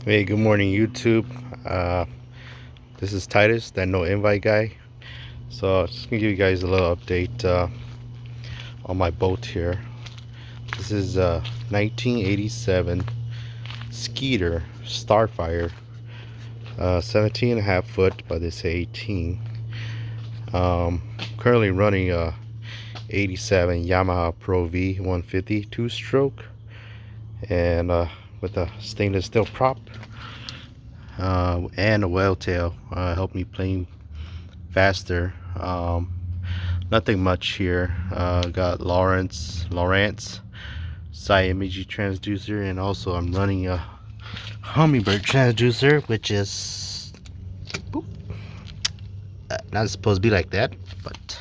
Hey, good morning, YouTube. Uh, this is Titus, that no invite guy. So, just gonna give you guys a little update on my boat here. This is a 1987 Skeeter Starfire, 17 and a half foot, but they say 18. Currently running a 87 Yamaha Pro V 150 two-stroke, and with a stainless steel prop and a whale tail, help me plane faster. Nothing much here. Got Lawrence side imaging transducer, and also I'm running a hummingbird transducer, which is boop, not supposed to be like that, but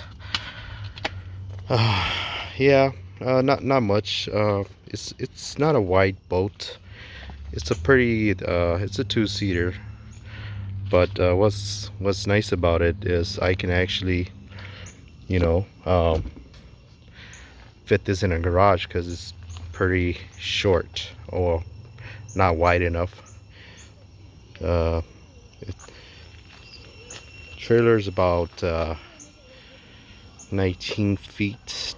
yeah, not much. It's not a wide boat. It's a pretty it's a two-seater, but what's nice about it is I can actually, you know, fit this in a garage because it's pretty short, or not wide enough. uh Trailer is about 19 feet,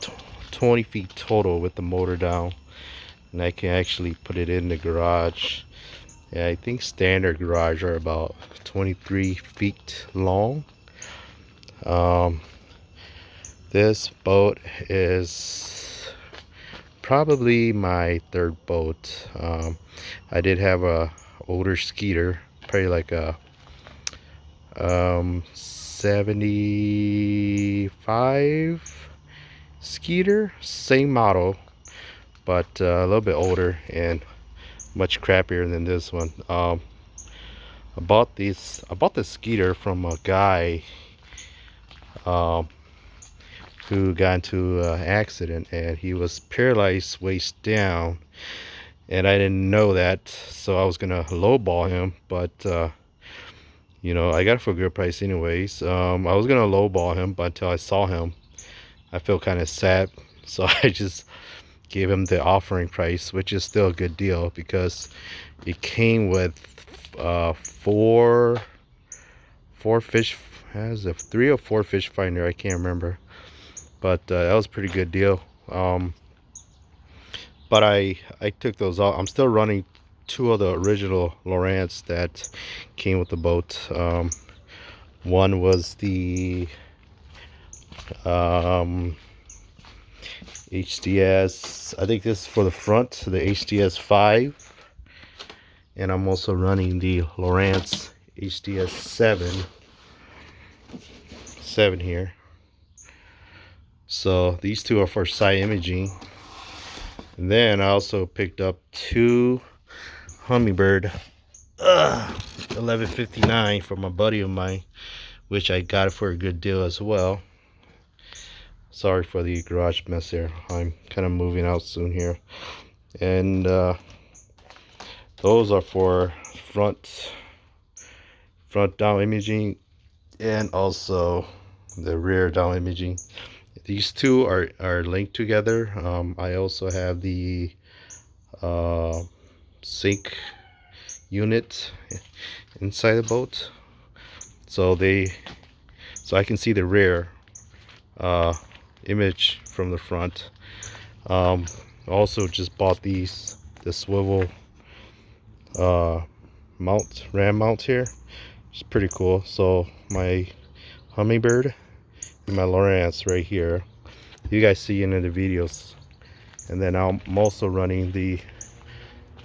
20 feet total with the motor down, and I can actually put it in the garage. Yeah, I think standard garage are about 23 feet long. um this boat is probably my third boat. I did have a older Skeeter, probably like a 75 Skeeter, same model, but a little bit older and much crappier than this one. I bought this Skeeter from a guy um, who got into an accident, and he was paralyzed waist down, and I didn't know that, so I was gonna lowball him, but I got it for a good price anyways. I was gonna lowball him, but until I saw him, I felt kind of sad, so I just gave him the offering price, which is still a good deal because it came with four fish, has a 3 or 4 fish finder, I can't remember, but that was a pretty good deal. But I took those out. I'm still running two of the original Lowrance that came with the boat. One was the um, HDS, I think this is for the front, the HDS 5, and I'm also running the Lowrance HDS 7 here. So these two are for side imaging. And then I also picked up two Humminbird 1159 from a buddy of mine, which I got it for a good deal as well. Sorry for the garage mess here. I'm kind of moving out soon here. And those are for front down imaging, and also the rear down imaging. These two are linked together. I also have the sync unit inside the boat, so I can see the rear image from the front. Also just bought the swivel ram mount here. It's pretty cool. So my Humminbird and my Lowrance right here, you guys see in the videos. And then I'm also running the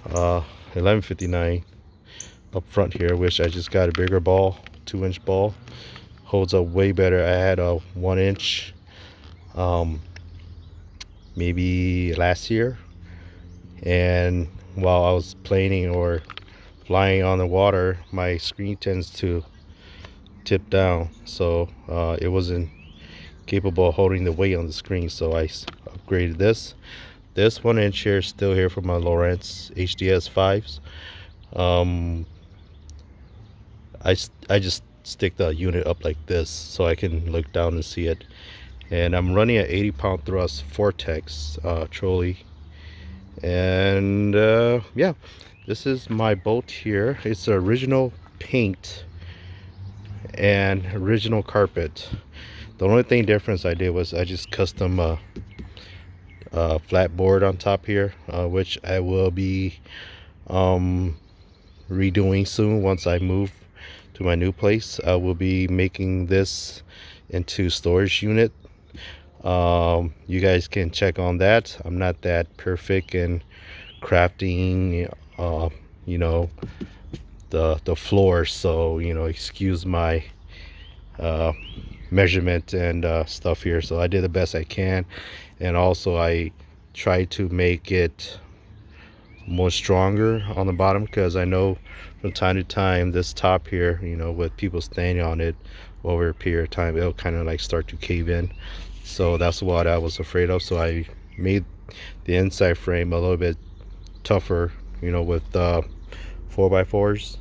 1159 up front here, which I just got a bigger ball, 2-inch ball. Holds up way better. I had a 1-inch maybe last year, and while I was planing or flying on the water, my screen tends to tip down, so it wasn't capable of holding the weight on the screen, so I upgraded this 1-inch here is still here for my Lowrance HDS 5s. I just stick the unit up like this so I can look down and see it. And I'm running an 80-pound thrust Vortex trolley. And yeah, This is my boat here. It's the original paint and original carpet. The only thing difference I did was I just custom flat board on top here, which I will be redoing soon. Once I move to my new place, I will be making this into storage unit. You guys can check on that. I'm not that perfect in crafting you know, the floor, so excuse my measurement and stuff here. So I did the best I can, and also I tried to make it more stronger on the bottom, because I know from time to time this top here, with people standing on it over a period of time, it'll kind of like start to cave in. So that's what I was afraid of. So I made the inside frame a little bit tougher, with 4x4s.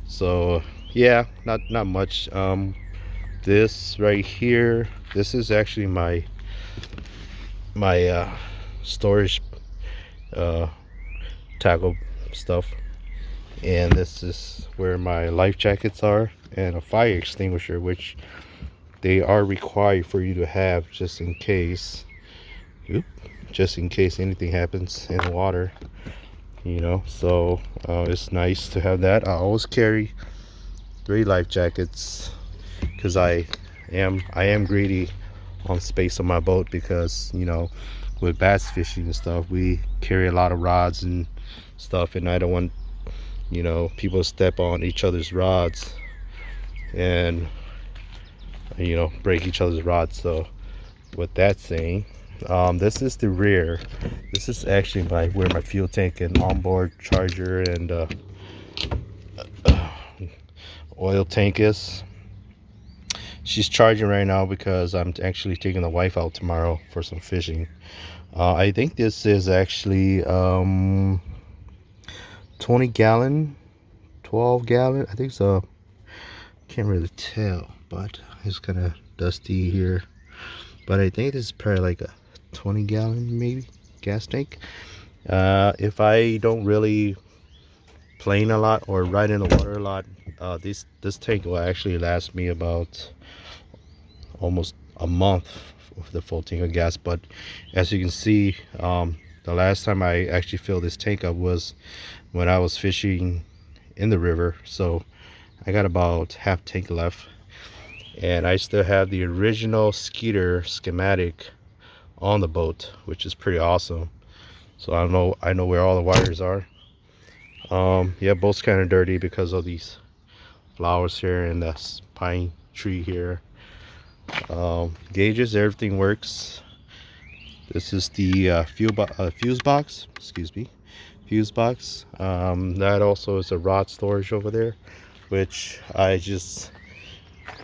So yeah, not much. This right here, this is actually my storage tackle stuff, and this is where my life jackets are, and a fire extinguisher, which they are required for you to have just in case. Just in case anything happens in the water, so it's nice to have that. I always carry 3 life jackets, because I am greedy on space on my boat, because with bass fishing and stuff, we carry a lot of rods and stuff, and I don't want people to step on each other's rods and break each other's rods. So with that saying, this is the rear. This is actually where my fuel tank and onboard charger and oil tank is. She's charging right now because I'm actually taking the wife out tomorrow for some fishing. I think this is actually 20 gallon, 12 gallon, I think so. Can't really tell, but it's kind of dusty here. But I think this is probably like a 20 gallon maybe gas tank. If I don't really plane a lot or ride in the water a lot, this tank will actually last me about almost a month with the full tank of gas. But as you can see, the last time I actually filled this tank up was when I was fishing in the river. So I got about half tank left, and I still have the original Skeeter schematic on the boat, which is pretty awesome. So I know where all the wires are. Yeah, boat's kind of dirty because of these flowers here and this pine tree here. Gauges, everything works. This is the fuse box, excuse me, fuse box. That also is a rod storage over there, which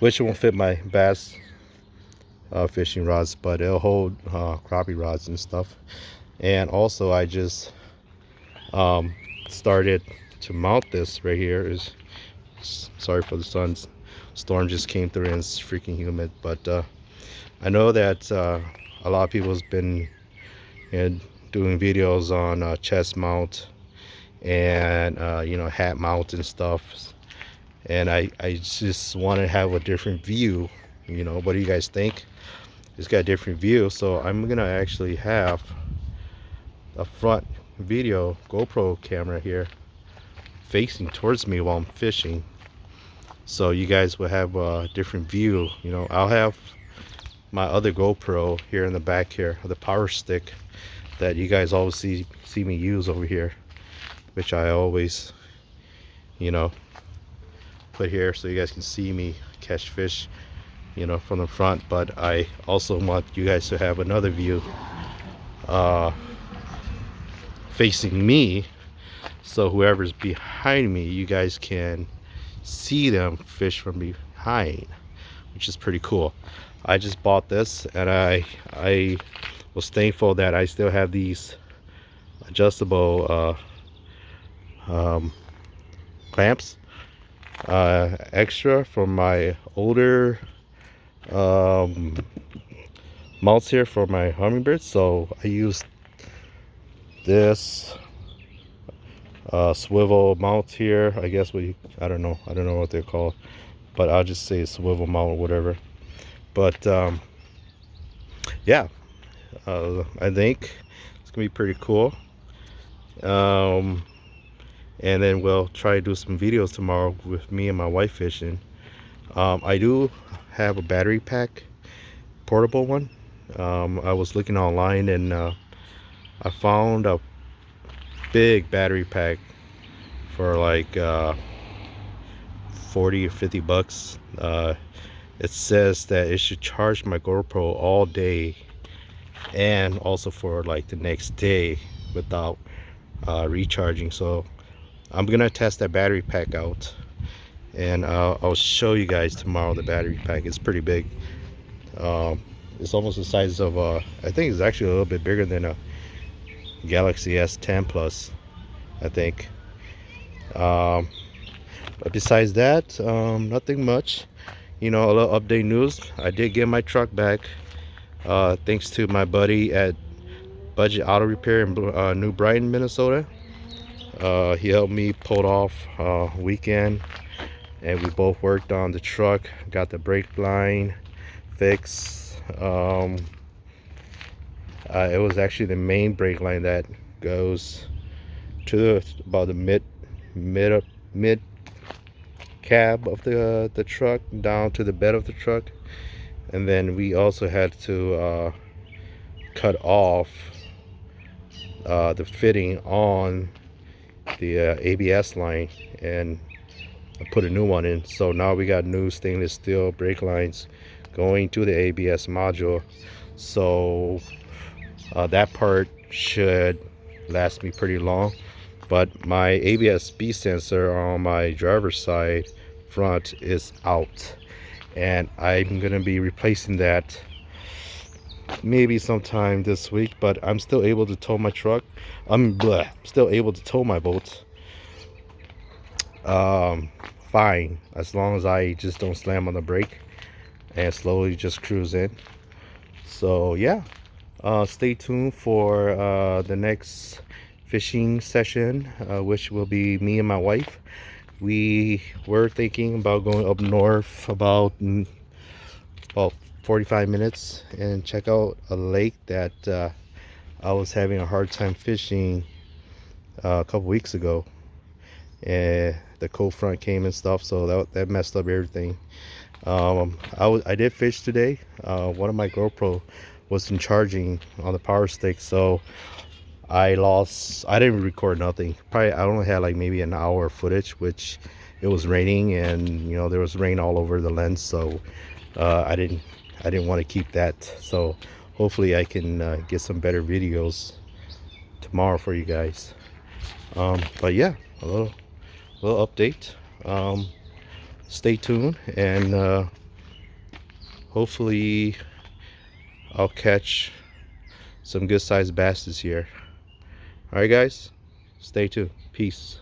won't fit my bass fishing rods, but it'll hold crappie rods and stuff. And also I just started to mount this right here. Sorry for the sun, storm just came through and it's freaking humid, but I know that a lot of people has been doing videos on chest mount and hat mount and stuff, and I just want to have a different view. What do you guys think? It's got a different view, so I'm gonna actually have a front video GoPro camera here facing towards me while I'm fishing, so you guys will have a different view. I'll have my other GoPro here in the back here, the power stick that you guys always see me use over here, which I always put here so you guys can see me catch fish from the front. But I also want you guys to have another view facing me, so whoever's behind me, you guys can see them fish from behind, which is pretty cool. I just bought this, and I was thankful that I still have these adjustable clamps extra from my older mounts here for my hummingbirds. So I used this swivel mount here. I guess I don't know what they're called, but I'll just say swivel mount or whatever. But yeah, I think it's gonna be pretty cool. And then we'll try to do some videos tomorrow with me and my wife fishing. I do have a battery pack, portable one. I was looking online and I found a big battery pack for like 40 or 50 bucks. It says that it should charge my GoPro all day and also for like the next day without recharging. So I'm gonna test that battery pack out, and I'll show you guys tomorrow. The battery pack is pretty big. It's almost the size of I think it's actually a little bit bigger than a Galaxy S10 Plus, I think. But besides that, nothing much. You know, a little update news. I did get my truck back, thanks to my buddy at Budget Auto Repair in New Brighton, Minnesota. He helped me pull off weekend, and we both worked on the truck. Got the brake line fixed. It was actually the main brake line that goes to about the mid cab of the truck down to the bed of the truck. And then we also had to cut off the fitting on the ABS line and put a new one in. So now we got new stainless steel brake lines going to the ABS module. So that part should last me pretty long. But my ABS speed sensor on my driver's side front is out, and I'm gonna be replacing that maybe sometime this week. But I'm still able to tow my truck. I'm still able to tow my boat fine, as long as I just don't slam on the brake and slowly just cruise in. So yeah, stay tuned for the next fishing session, which will be me and my wife. We were thinking about going up north about 45 minutes and check out a lake that I was having a hard time fishing a couple weeks ago, and the cold front came and stuff, so that messed up everything. I did fish today. One of my GoPro wasn't charging on the power stick, so I didn't record nothing. Probably I only had like maybe an hour of footage, which it was raining, and you know there was rain all over the lens, so I didn't want to keep that. So hopefully I can get some better videos tomorrow for you guys. But yeah, a little update. Stay tuned, and hopefully I'll catch some good sized bass this year. All right guys, stay tuned. Peace.